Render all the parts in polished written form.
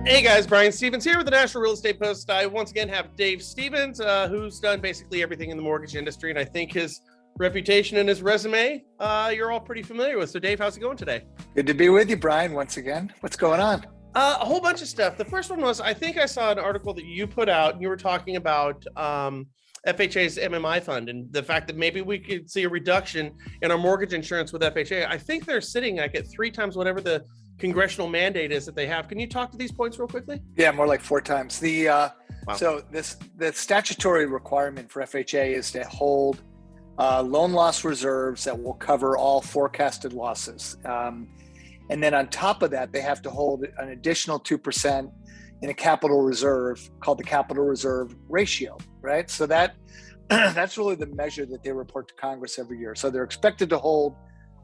Hey guys, Brian Stevens here with the National Real Estate Post. I once again have Dave Stevens, who's done basically everything in the mortgage industry, and I think his reputation and his resume, you're all pretty familiar with. So Dave, how's it going today? Good to be with you, Brian, once again. What's going on? A whole bunch of stuff. The first one was, I think I saw an article that you put out, and you were talking about FHA's MMI fund and the fact that maybe we could see a reduction in our mortgage insurance with FHA. I think they're sitting like at 3 times whatever the congressional mandate is that they have. Can you talk to these points real quickly? Yeah, more like 4 times. Wow. So the statutory requirement for FHA is to hold loan loss reserves that will cover all forecasted losses. And then on top of that, they have to hold an additional 2% in a capital reserve called the capital reserve ratio, right? So that's really the measure that they report to Congress every year. So they're expected to hold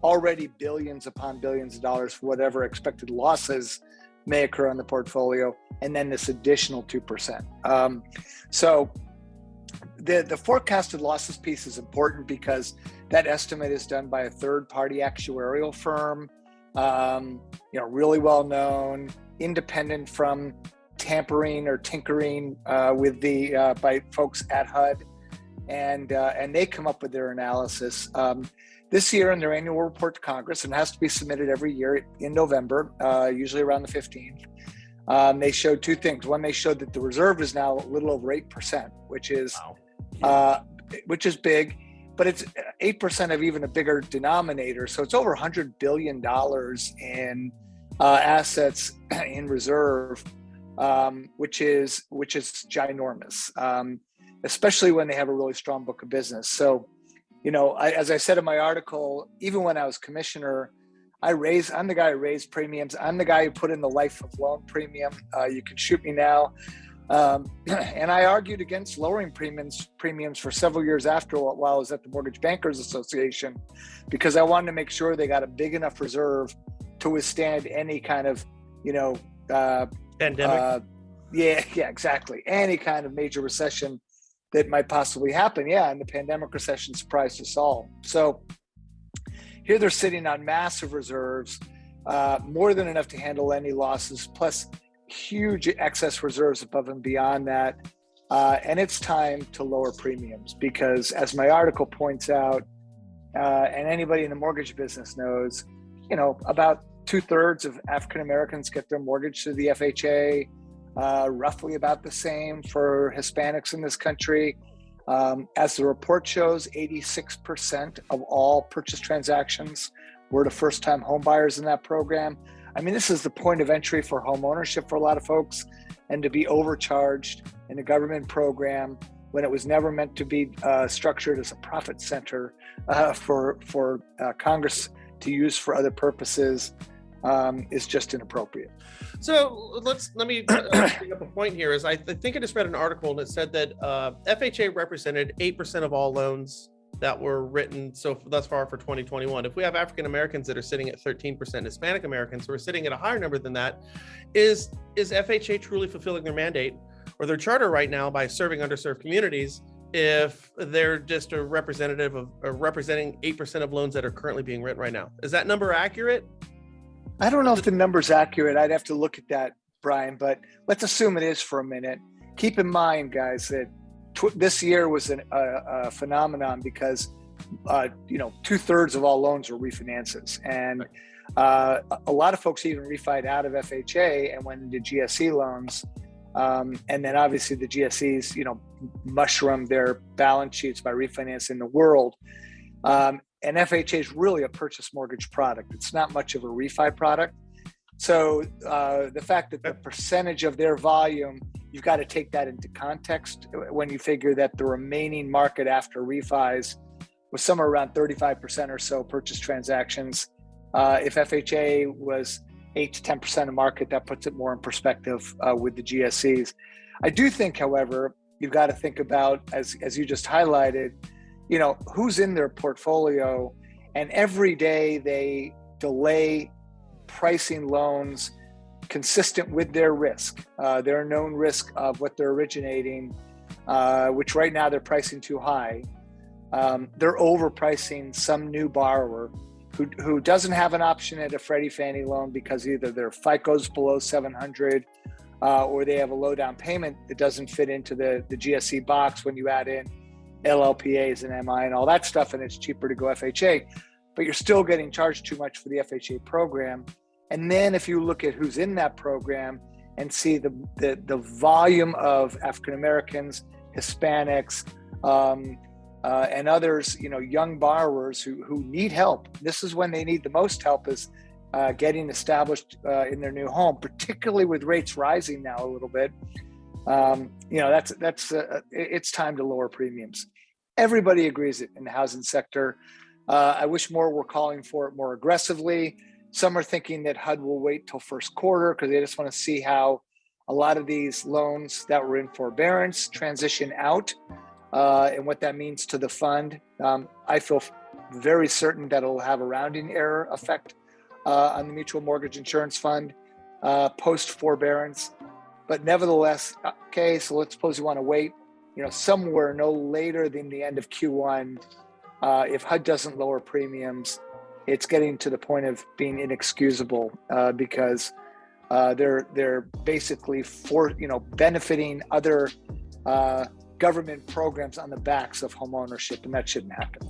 already billions upon billions of dollars for whatever expected losses may occur on the portfolio, and then this additional 2%. So the forecasted losses piece is important because that estimate is done by a third-party actuarial firm, really well known, independent from tampering or tinkering with by folks at HUD, and they come up with their analysis. This year in their annual report to Congress, and it has to be submitted every year in November, usually around the 15th, they showed 2 things. One, they showed that the reserve is now a little over 8%, which is big, but it's 8% of even a bigger denominator. So it's over $100 billion in assets in reserve, which is ginormous, especially when they have a really strong book of business. So, as I said in my article, even when I was commissioner, I'm the guy who raised premiums. I'm the guy who put in the life of loan premium. You can shoot me now. And I argued against lowering premiums for several years after while I was at the Mortgage Bankers Association, because I wanted to make sure they got a big enough reserve to withstand any kind of, pandemic. Yeah, exactly. Any kind of major recession that might possibly happen. Yeah, and the pandemic recession surprised us all. So here they're sitting on massive reserves, more than enough to handle any losses, plus huge excess reserves above and beyond that. And it's time to lower premiums because, as my article points out, and anybody in the mortgage business knows, about 2/3 of African Americans get their mortgage through the FHA. Roughly about the same for Hispanics in this country. As the report shows, 86% of all purchase transactions were to first-time home buyers in that program. I mean, this is the point of entry for home ownership for a lot of folks, and to be overcharged in a government program when it was never meant to be structured as a profit center for Congress to use for other purposes is just inappropriate. So let me bring up a point here. I think I just read an article and it said that FHA represented 8% of all loans that were written thus far for 2021. If we have African Americans that are sitting at 13%, Hispanic Americans who are sitting at a higher number than that, is FHA truly fulfilling their mandate or their charter right now by serving underserved communities if they're just a representative of representing 8% of loans that are currently being written right now? Is that number accurate? I don't know if the number's accurate. I'd have to look at that, Brian, but let's assume it is for a minute. Keep in mind, guys, that this year was a phenomenon because, 2/3 of all loans were refinances. And a lot of folks even refied out of FHA and went into GSE loans. And then obviously the GSEs, mushroomed their balance sheets by refinancing the world. And FHA is really a purchase mortgage product. It's not much of a refi product. So the fact that the percentage of their volume, you've got to take that into context when you figure that the remaining market after refis was somewhere around 35% or so purchase transactions. If FHA was 8 to 10% of market, that puts it more in perspective with the GSEs. I do think, however, you've got to think about, as you just highlighted, who's in their portfolio, and every day they delay pricing loans consistent with their risk, their known risk of what they're originating, which right now they're pricing too high. They're overpricing some new borrower who doesn't have an option at a Freddie Fannie loan because either their FICO's below 700 or they have a low down payment that doesn't fit into the GSE box when you add in LLPAs and MI and all that stuff, and it's cheaper to go FHA, but you're still getting charged too much for the FHA program. And then if you look at who's in that program and see the volume of African Americans, Hispanics, and others, young borrowers who need help. This is when they need the most help, is getting established in their new home, particularly with rates rising now a little bit. It's time to lower premiums. Everybody agrees it in the housing sector. I wish more were calling for it more aggressively. Some are thinking that HUD will wait till first quarter because they just want to see how a lot of these loans that were in forbearance transition out, and what that means to the fund. I feel very certain that it'll have a rounding error effect on the Mutual Mortgage Insurance Fund post forbearance. But nevertheless, okay, so let's suppose you want to wait, somewhere no later than the end of Q1. If HUD doesn't lower premiums, it's getting to the point of being inexcusable because they're basically benefiting other government programs on the backs of home ownership, and that shouldn't happen.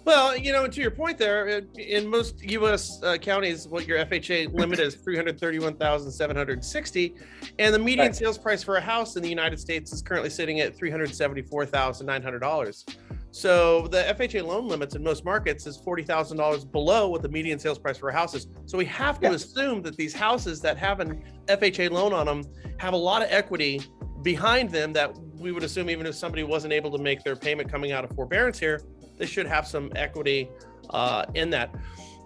Well, and to your point there, in most U.S. counties, what your FHA limit is $331,760, and the median sales price for a house in the United States is currently sitting at $374,900. So the FHA loan limits in most markets is $40,000 below what the median sales price for a house is. So we have to assume that these houses that have an FHA loan on them have a lot of equity behind them that we would assume even if somebody wasn't able to make their payment coming out of forbearance here, they should have some equity in that.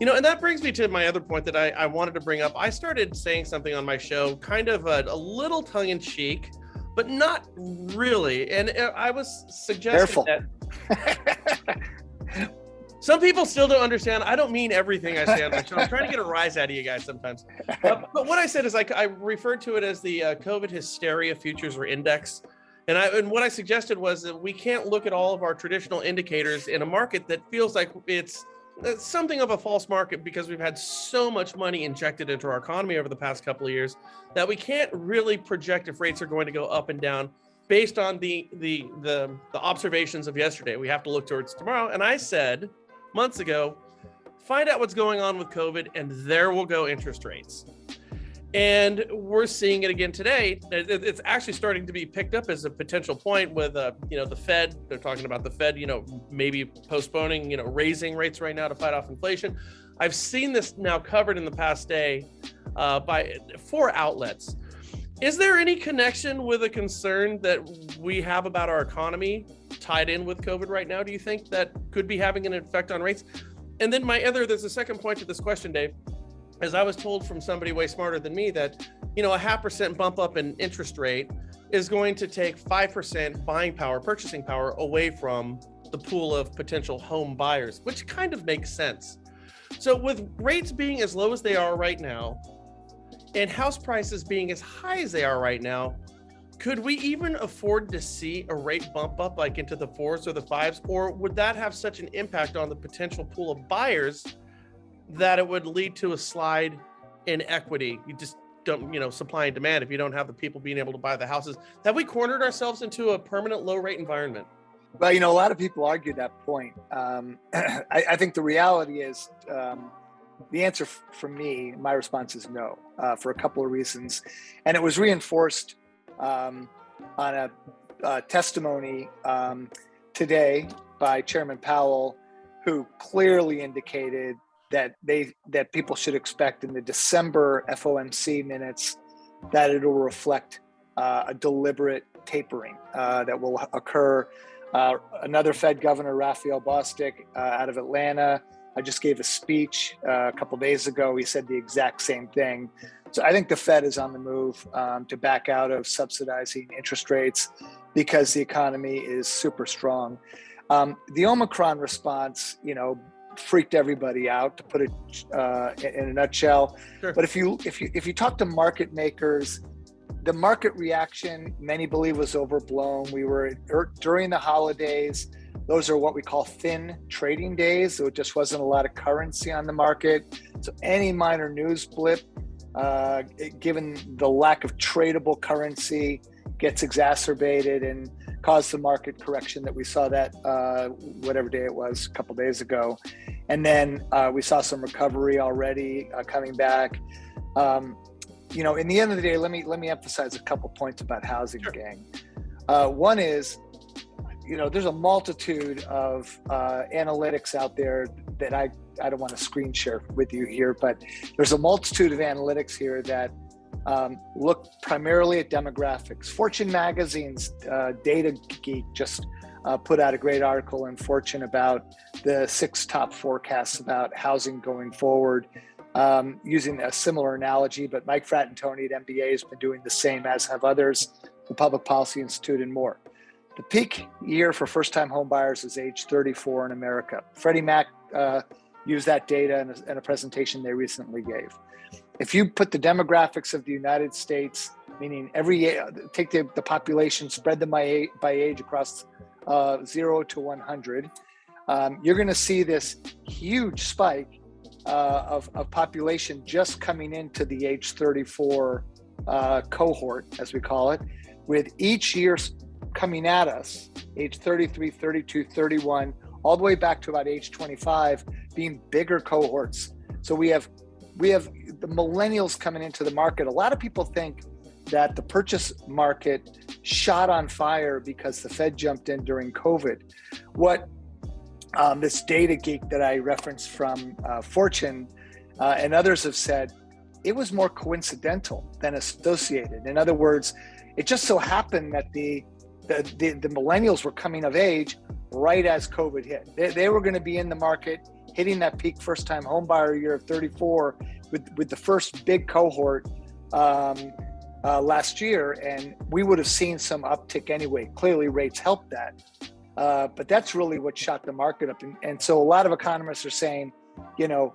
And that brings me to my other point that I wanted to bring up. I started saying something on my show, kind of a little tongue in cheek, but not really. And I was suggesting that some people still don't understand. I don't mean everything I say on my show. I'm trying to get a rise out of you guys sometimes. But what I said is I referred to it as the COVID hysteria futures or index. And what I suggested was that we can't look at all of our traditional indicators in a market that feels like it's something of a false market because we've had so much money injected into our economy over the past couple of years that we can't really project if rates are going to go up and down based on the observations of yesterday. We have to look towards tomorrow. And I said months ago, find out what's going on with COVID and there will go interest rates. And we're seeing it again today. It's actually starting to be picked up as a potential point with, the Fed. They're talking about the Fed, maybe postponing, raising rates right now to fight off inflation. I've seen this now covered in the past day by 4 outlets. Is there any connection with a concern that we have about our economy tied in with COVID right now? Do you think that could be having an effect on rates? And then there's a second point to this question, Dave. As I was told from somebody way smarter than me that, a 0.5% bump up in interest rate is going to take 5% buying power, purchasing power away from the pool of potential home buyers, which kind of makes sense. So with rates being as low as they are right now and house prices being as high as they are right now, could we even afford to see a rate bump up like into the 4s or the 5s, or would that have such an impact on the potential pool of buyers that it would lead to a slide in equity? You just don't, supply and demand. If you don't have the people being able to buy the houses, have we cornered ourselves into a permanent low rate environment? Well, a lot of people argue that point. I think the reality is the answer for me, my response is no, for a couple of reasons. And it was reinforced on a testimony today by Chairman Powell, who clearly indicated that people should expect in the December FOMC minutes that it will reflect a deliberate tapering that will occur. Another Fed governor, Raphael Bostic, out of Atlanta, I just gave a speech a couple days ago. He said the exact same thing. So I think the Fed is on the move to back out of subsidizing interest rates because the economy is super strong. The Omicron response, freaked everybody out, to put it in a nutshell. Sure. But if you talk to market makers, the market reaction, many believe, was overblown. We were during the holidays. Those are what we call thin trading days. So it just wasn't a lot of currency on the market. So any minor news blip given the lack of tradable currency, gets exacerbated and caused the market correction that we saw that whatever day it was a couple days ago. And then we saw some recovery already coming back. You know, in the end of the day, let me emphasize a couple points about housing, Sure. gang. One is, you know, there's a multitude of analytics out there that I don't want to screen share with you here, but there's a multitude of analytics here that look primarily at demographics. Fortune magazine's Data Geek just put out a great article in Fortune about the 6 top forecasts about housing going forward, using a similar analogy, but Mike Fratantoni at MBA has been doing the same, as have others, the Public Policy Institute and more. The peak year for first-time home buyers is age 34 in America. Freddie Mac used that data in a presentation they recently gave. If you put the demographics of the United States, meaning every year, take the population, spread them by age across 0 to 100, you're going to see this huge spike of population just coming into the age 34 cohort, as we call it, with each year coming at us, age 33, 32, 31, all the way back to about age 25, being bigger cohorts. So we have the millennials coming into the market. A lot of people think that the purchase market shot on fire because the Fed jumped in during COVID. What this Data Geek that I referenced from Fortune and others have said, it was more coincidental than associated. In other words, it just so happened that the millennials were coming of age right as COVID hit. They were going to be in the market, hitting that peak first-time home buyer year of 34 with the first big cohort last year, and we would have seen some uptick anyway. Clearly, rates helped that, but that's really what shot the market up. And so a lot of economists are saying, you know,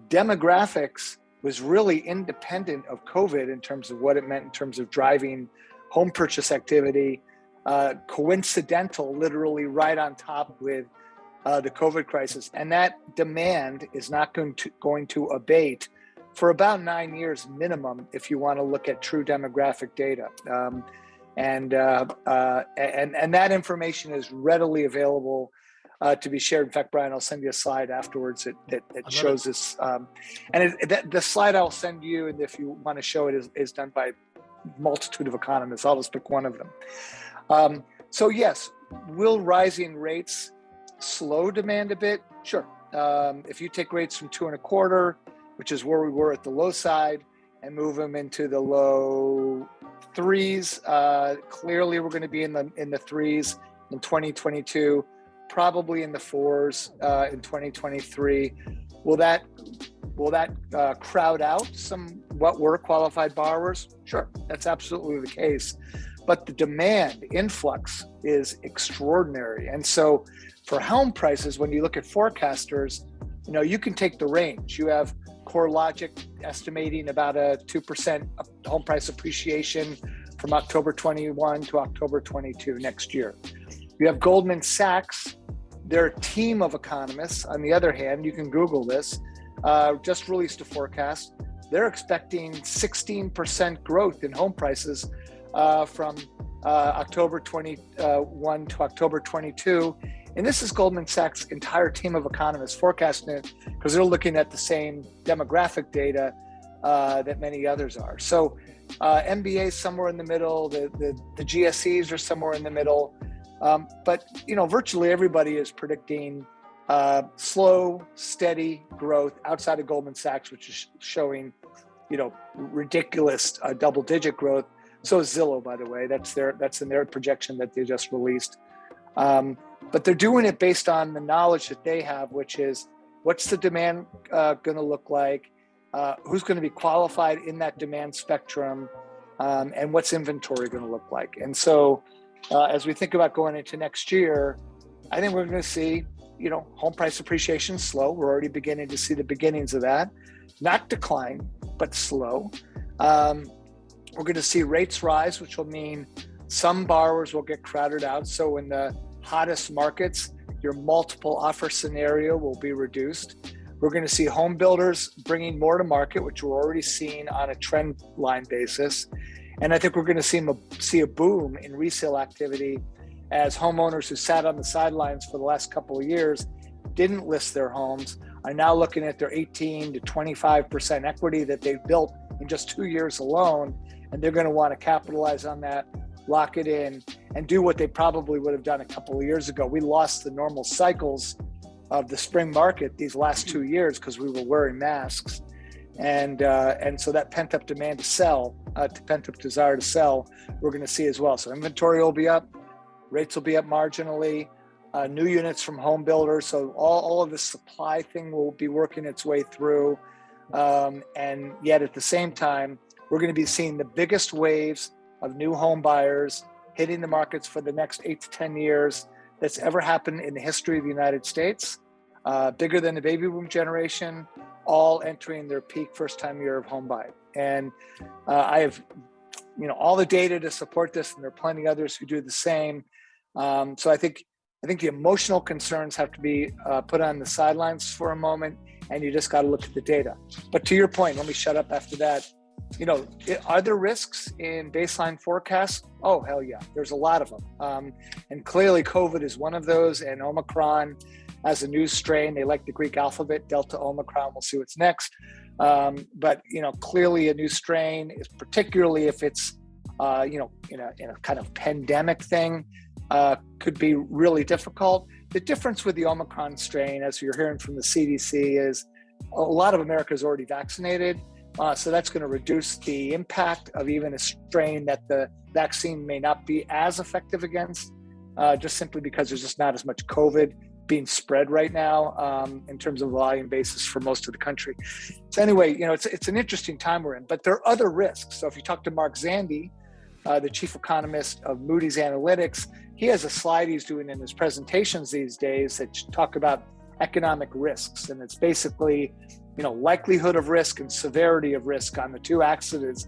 demographics was really independent of COVID in terms of what it meant in terms of driving home purchase activity. Coincidental, literally right on top with the COVID crisis, and that demand is not going to abate for about 9 years minimum if you want to look at true demographic data. And that information is readily available to be shared. In fact, Brian, I'll send you a slide afterwards that shows this. The slide I'll send you, and if you want to show it, is done by a multitude of economists. I'll just pick one of them. So yes, will rising rates slow demand a bit? Sure. If you take rates from 2.25, which is where we were at the low side, and move them into the low 3s, clearly we're going to be in the 3s in 2022, probably in the 4s in 2023. Will that crowd out some what were qualified borrowers? Sure, that's absolutely the case. But the demand influx is extraordinary. And so for home prices, when you look at forecasters, you know, you can take the range. You have CoreLogic estimating about a 2% home price appreciation from October 21 to October 22 next year. You have Goldman Sachs, their team of economists, on the other hand, you can Google this, just released a forecast. They're expecting 16% growth in home prices from October 21 to October 22. And this is Goldman Sachs' entire team of economists forecasting it because they're looking at the same demographic data that many others are. So MBA is somewhere in the middle, the GSEs are somewhere in the middle. But, you know, virtually everybody is predicting slow, steady growth outside of Goldman Sachs, which is showing, you know, ridiculous double-digit growth. So is Zillow, by the way. That's in their projection that they just released. But they're doing it based on the knowledge that they have, which is what's the demand going to look like, who's going to be qualified in that demand spectrum, and what's inventory going to look like. And so as we think about going into next year, I think we're going to see, you know, home price appreciation slow. We're already beginning to see the beginnings of that, not decline, but slow. We're going to see rates rise, which will mean some borrowers will get crowded out. So in the hottest markets, your multiple offer scenario will be reduced. We're going to see home builders bringing more to market, which we're already seeing on a trend line basis. And I think we're going to see a boom in resale activity as homeowners who sat on the sidelines for the last couple of years, didn't list their homes, are now looking at their 18 to 25% equity that they've built in just 2 years alone. And they're going to want to capitalize on that, lock it in, and do what they probably would have done a couple of years ago. We lost the normal cycles of the spring market these last 2 years because we were wearing masks. And so that pent-up demand to sell, pent-up desire to sell, we're going to see as well. So inventory will be up, rates will be up marginally, new units from home builders. So all of the supply thing will be working its way through. And yet at the same time, we're going to be seeing the biggest waves of new home buyers hitting the markets for the next 8 to 10 years that's ever happened in the history of the United States, bigger than the baby boom generation, all entering their peak first-time year of home buying. And I have, all the data to support this, and there are plenty others who do the same. So I think the emotional concerns have to be put on the sidelines for a moment, and you just got to look at the data. But to your point, let me shut up after that. Are there risks in baseline forecasts? Oh, hell yeah. There's a lot of them. And clearly COVID is one of those, and Omicron as a new strain, they like the Greek alphabet, Delta, Omicron, we'll see what's next. But, clearly a new strain is, particularly if it's, in a kind of pandemic thing, could be really difficult. The difference with the Omicron strain, as you're hearing from the CDC, is a lot of America is already vaccinated. So that's going to reduce the impact of even a strain that the vaccine may not be as effective against, just simply because there's just not as much COVID being spread right now in terms of volume basis for most of the country. So anyway, it's an interesting time we're in, but there are other risks. So if you talk to Mark Zandi, the chief economist of Moody's Analytics, he has a slide he's doing in his presentations these days that talk about economic risks. And it's basically, likelihood of risk and severity of risk on the two axes.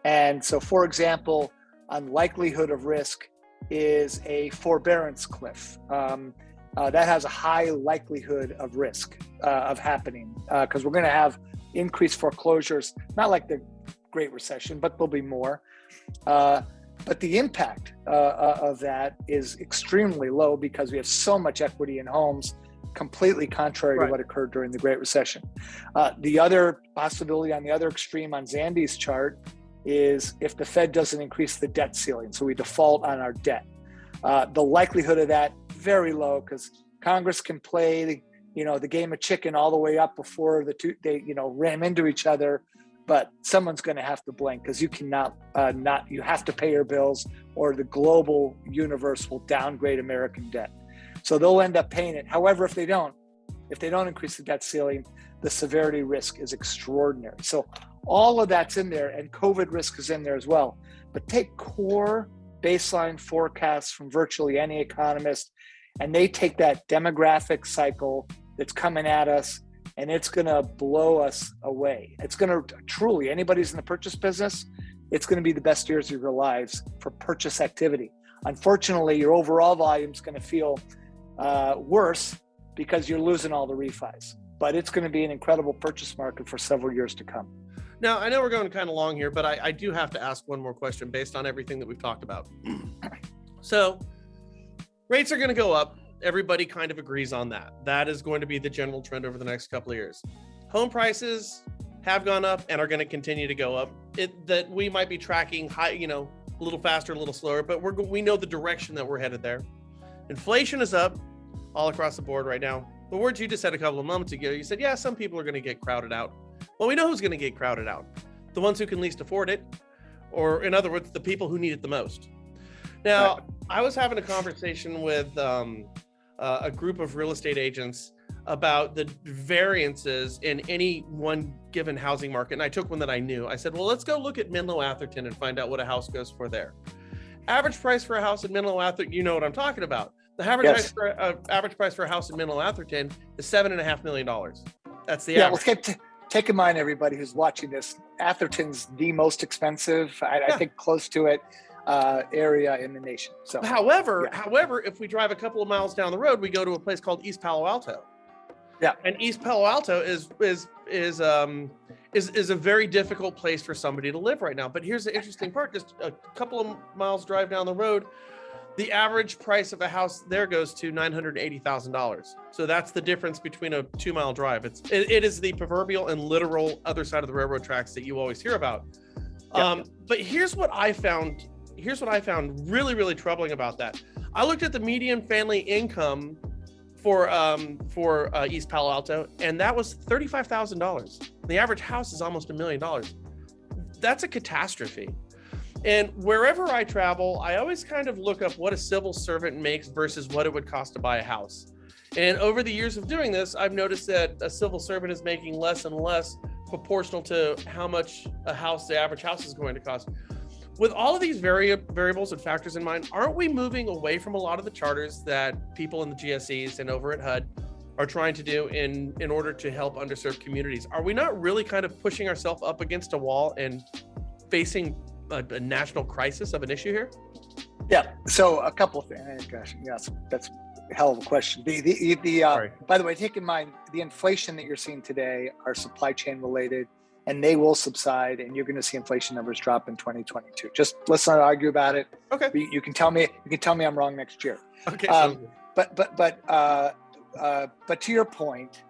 And so, for example, on likelihood of risk is a forbearance cliff. That has a high likelihood of risk of happening because we're going to have increased foreclosures, not like the Great Recession, but there'll be more. But the impact of that is extremely low because we have so much equity in homes, completely contrary to what occurred during the Great Recession. The other possibility on the other extreme on Zandy's chart is if the Fed doesn't increase the debt ceiling, so we default on our debt. The likelihood of that, very low, because Congress can play the game of chicken all the way up before they ram into each other. But someone's going to have to blink because you cannot you have to pay your bills or the global universe will downgrade American debt. So they'll end up paying it. However, if they don't increase the debt ceiling, the severity risk is extraordinary. So all of that's in there, and COVID risk is in there as well. But take core baseline forecasts from virtually any economist, and they take that demographic cycle that's coming at us, and it's going to blow us away. It's going to truly, anybody's in the purchase business, it's going to be the best years of your lives for purchase activity. Unfortunately, your overall volume is going to feel worse because you're losing all the refis. But it's going to be an incredible purchase market for several years to come. Now, I know we're going kind of long here, but I do have to ask one more question based on everything that we've talked about. So rates are going to go up. Everybody kind of agrees on that. That is going to be the general trend over the next couple of years. Home prices have gone up and are going to continue to go up. That we might be tracking high, a little faster, a little slower, but we know the direction that we're headed there. Inflation is up all across the board right now. The words you just said a couple of moments ago, you said, yeah, some people are going to get crowded out. Well, we know who's going to get crowded out. The ones who can least afford it, or in other words, the people who need it the most. Now, I was having a conversation with a group of real estate agents about the variances in any one given housing market. And I took one that I knew. I said, well, let's go look at Menlo Atherton and find out what a house goes for there. Average price for a house in Menlo Atherton, you know what I'm talking about. The average price for a house in Menlo Atherton is $7.5 million. That's the average. Well, take in mind, everybody who's watching this, Atherton's the most expensive, I think close to it, area in the nation. So, however, if we drive a couple of miles down the road, we go to a place called East Palo Alto. Yeah. And East Palo Alto is a very difficult place for somebody to live right now. But here's the interesting part: just a couple of miles drive down the road, the average price of a house there goes to $980,000. So that's the difference between a 2-mile drive. It is the proverbial and literal other side of the railroad tracks that you always hear about. Yeah. But here's what I found really, really troubling about that. I looked at the median family income for East Palo Alto, and that was $35,000. The average house is almost $1 million. That's a catastrophe. And wherever I travel, I always kind of look up what a civil servant makes versus what it would cost to buy a house. And over the years of doing this, I've noticed that a civil servant is making less and less proportional to how much the average house is going to cost. With all of these variables and factors in mind, aren't we moving away from a lot of the charters that people in the GSEs and over at HUD are trying to do in order to help underserved communities? Are we not really kind of pushing ourselves up against a wall and facing a national crisis of an issue here? Yeah. So a couple of things. Gosh, yes, that's a hell of a question. By the way, take in mind the inflation that you're seeing today are supply chain related, and they will subside, and you're going to see inflation numbers drop in 2022. Just let's not argue about it. Okay. You can tell me I'm wrong next year. Okay. But to your point,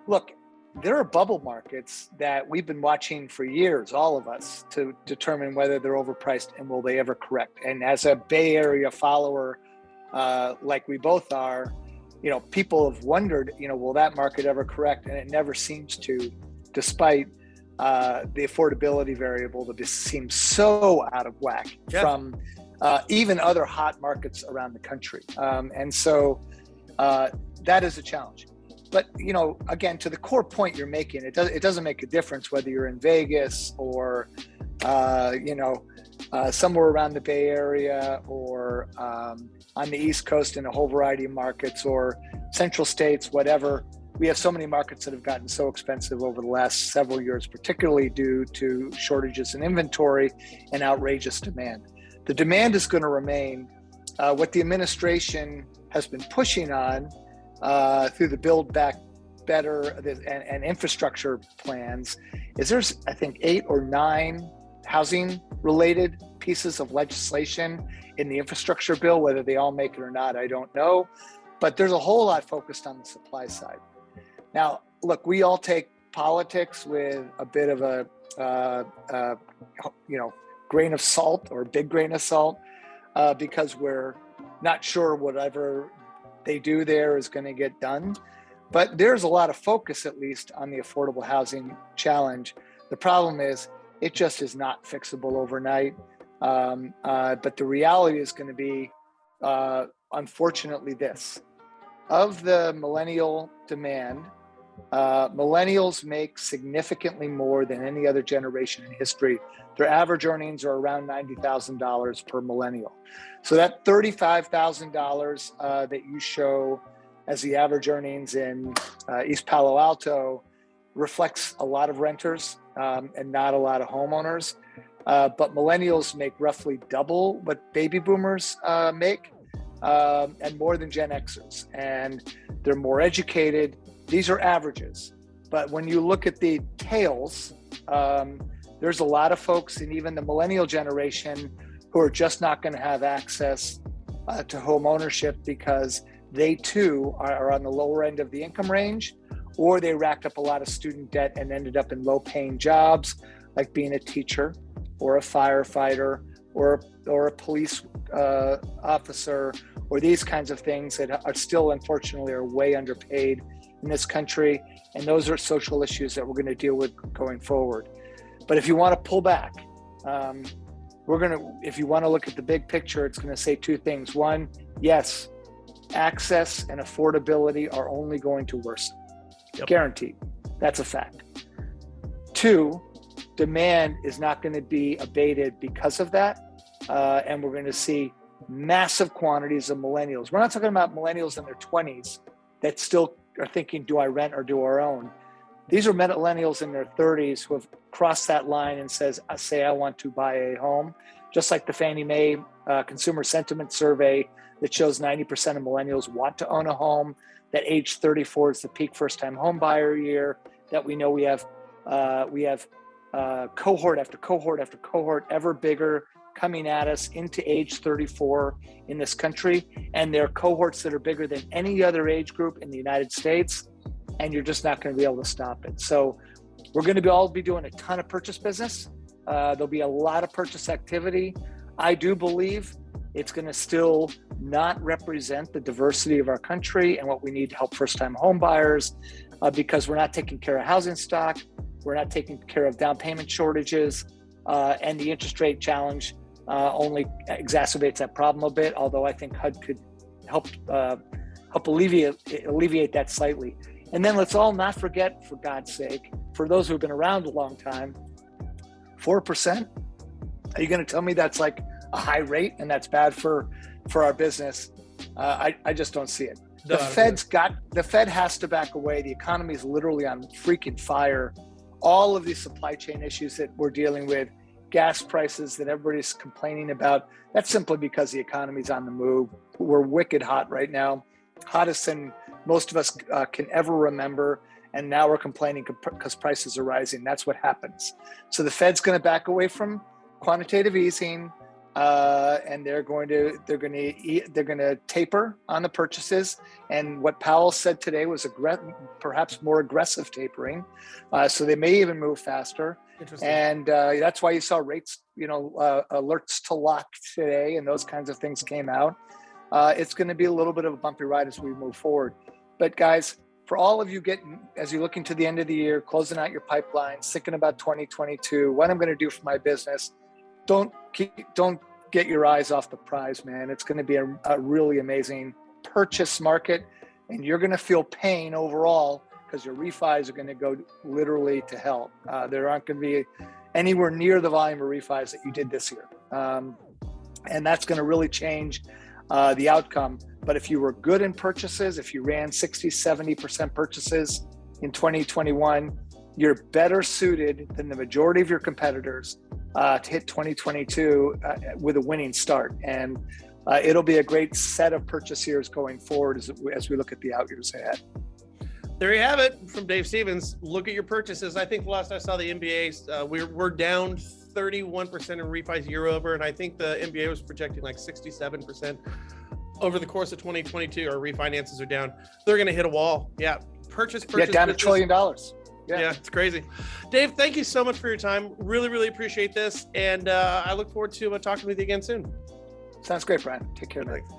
look, there are bubble markets that we've been watching for years, all of us, to determine whether they're overpriced and will they ever correct. And as a Bay Area follower, like we both are, people have wondered, will that market ever correct? And it never seems to, despite the affordability variable that just seems so out of whack from even other hot markets around the country. And so that is a challenge. But, again, to the core point you're making, it doesn't make a difference whether you're in Vegas or, somewhere around the Bay Area or on the East Coast in a whole variety of markets or central states, whatever. We have so many markets that have gotten so expensive over the last several years, particularly due to shortages in inventory and outrageous demand. The demand is going to remain. What the administration has been pushing on through the Build Back Better and infrastructure plans is there's, I think, 8 or 9 housing related pieces of legislation in the infrastructure bill. Whether they all make it or not, I don't know. But there's a whole lot focused on the supply side. Now, look, we all take politics with a bit of a, grain of salt or a big grain of salt because we're not sure whatever they do there is going to get done. But there's a lot of focus, at least, on the affordable housing challenge. The problem is it just is not fixable overnight. But the reality is going to be, unfortunately, this. Of the millennial demand, millennials make significantly more than any other generation in history. Their average earnings are around $90,000 per millennial. So that $35,000 that you show as the average earnings in East Palo Alto reflects a lot of renters and not a lot of homeowners. But millennials make roughly double what baby boomers make and more than Gen Xers. And they're more educated. These are averages. But when you look at the tails, there's a lot of folks in even the millennial generation who are just not going to have access to home ownership because they too are on the lower end of the income range, or they racked up a lot of student debt and ended up in low paying jobs like being a teacher or a firefighter or a police officer, or these kinds of things that are still, unfortunately, are way underpaid in this country. And those are social issues that we're going to deal with going forward. But if you want to pull back, if you want to look at the big picture, it's going to say 2 things. One, yes, access and affordability are only going to worsen. Yep. Guaranteed. That's a fact. 2, demand is not going to be abated because of that. And we're going to see massive quantities of millennials. We're not talking about millennials in their 20s that still are thinking, do I rent or do I own? These are millennials in their 30s who have crossed that line and say I want to buy a home. Just like the Fannie Mae Consumer Sentiment Survey that shows 90% of millennials want to own a home. that age 34 is the peak first-time home buyer year, that we know we have cohort after cohort after cohort ever bigger coming at us into age 34 in this country. And there are cohorts that are bigger than any other age group in the United States, and you're just not going to be able to stop it. So we're going to all be doing a ton of purchase business. There'll be a lot of purchase activity. I do believe it's going to still not represent the diversity of our country and what we need to help first-time home buyers, because we're not taking care of housing stock, we're not taking care of down payment shortages, and the interest rate challenge only exacerbates that problem a bit, although I think HUD could help alleviate that slightly. And then let's all not forget, for God's sake, for those who have been around a long time, 4%? Are you going to tell me that's like a high rate and that's bad for our business? I just don't see it. The Fed has to back away. The economy is literally on freaking fire. All of these supply chain issues that we're dealing with, gas prices that everybody's complaining about, that's simply because the economy's on the move. We're wicked hot right now, hottest than most of us can ever remember. And now we're complaining because prices are rising. That's what happens. So the Fed's going to back away from quantitative easing, and they're going to taper on the purchases. And what Powell said today was perhaps more aggressive tapering. So they may even move faster. And that's why you saw rates, alerts to lock today, and those kinds of things came out. It's going to be a little bit of a bumpy ride as we move forward. But guys, for all of you as you're looking to the end of the year, closing out your pipelines, thinking about 2022, what I'm going to do for my business, don't get your eyes off the prize, man. It's going to be a really amazing purchase market, and you're going to feel pain overall because your refis are going to go literally to hell. There aren't going to be anywhere near the volume of refis that you did this year. And that's going to really change the outcome. But if you were good in purchases, if you ran 60, 70% purchases in 2021, you're better suited than the majority of your competitors to hit 2022 with a winning start. And it'll be a great set of purchase years going forward as we look at the out years ahead. There you have it from Dave Stevens. Look at your purchases. I think the last I saw the NBA, we're down 31% in refis year over, and I think the NBA was projecting like 67% over the course of 2022. Our refinances are down. They're going to hit a wall. Yeah, purchase. Yeah, down $1 trillion. Yeah, it's crazy. Dave, thank you so much for your time. Really, really appreciate this, and I look forward to talking with you again soon. Sounds great, Brian. Take care. Thanks.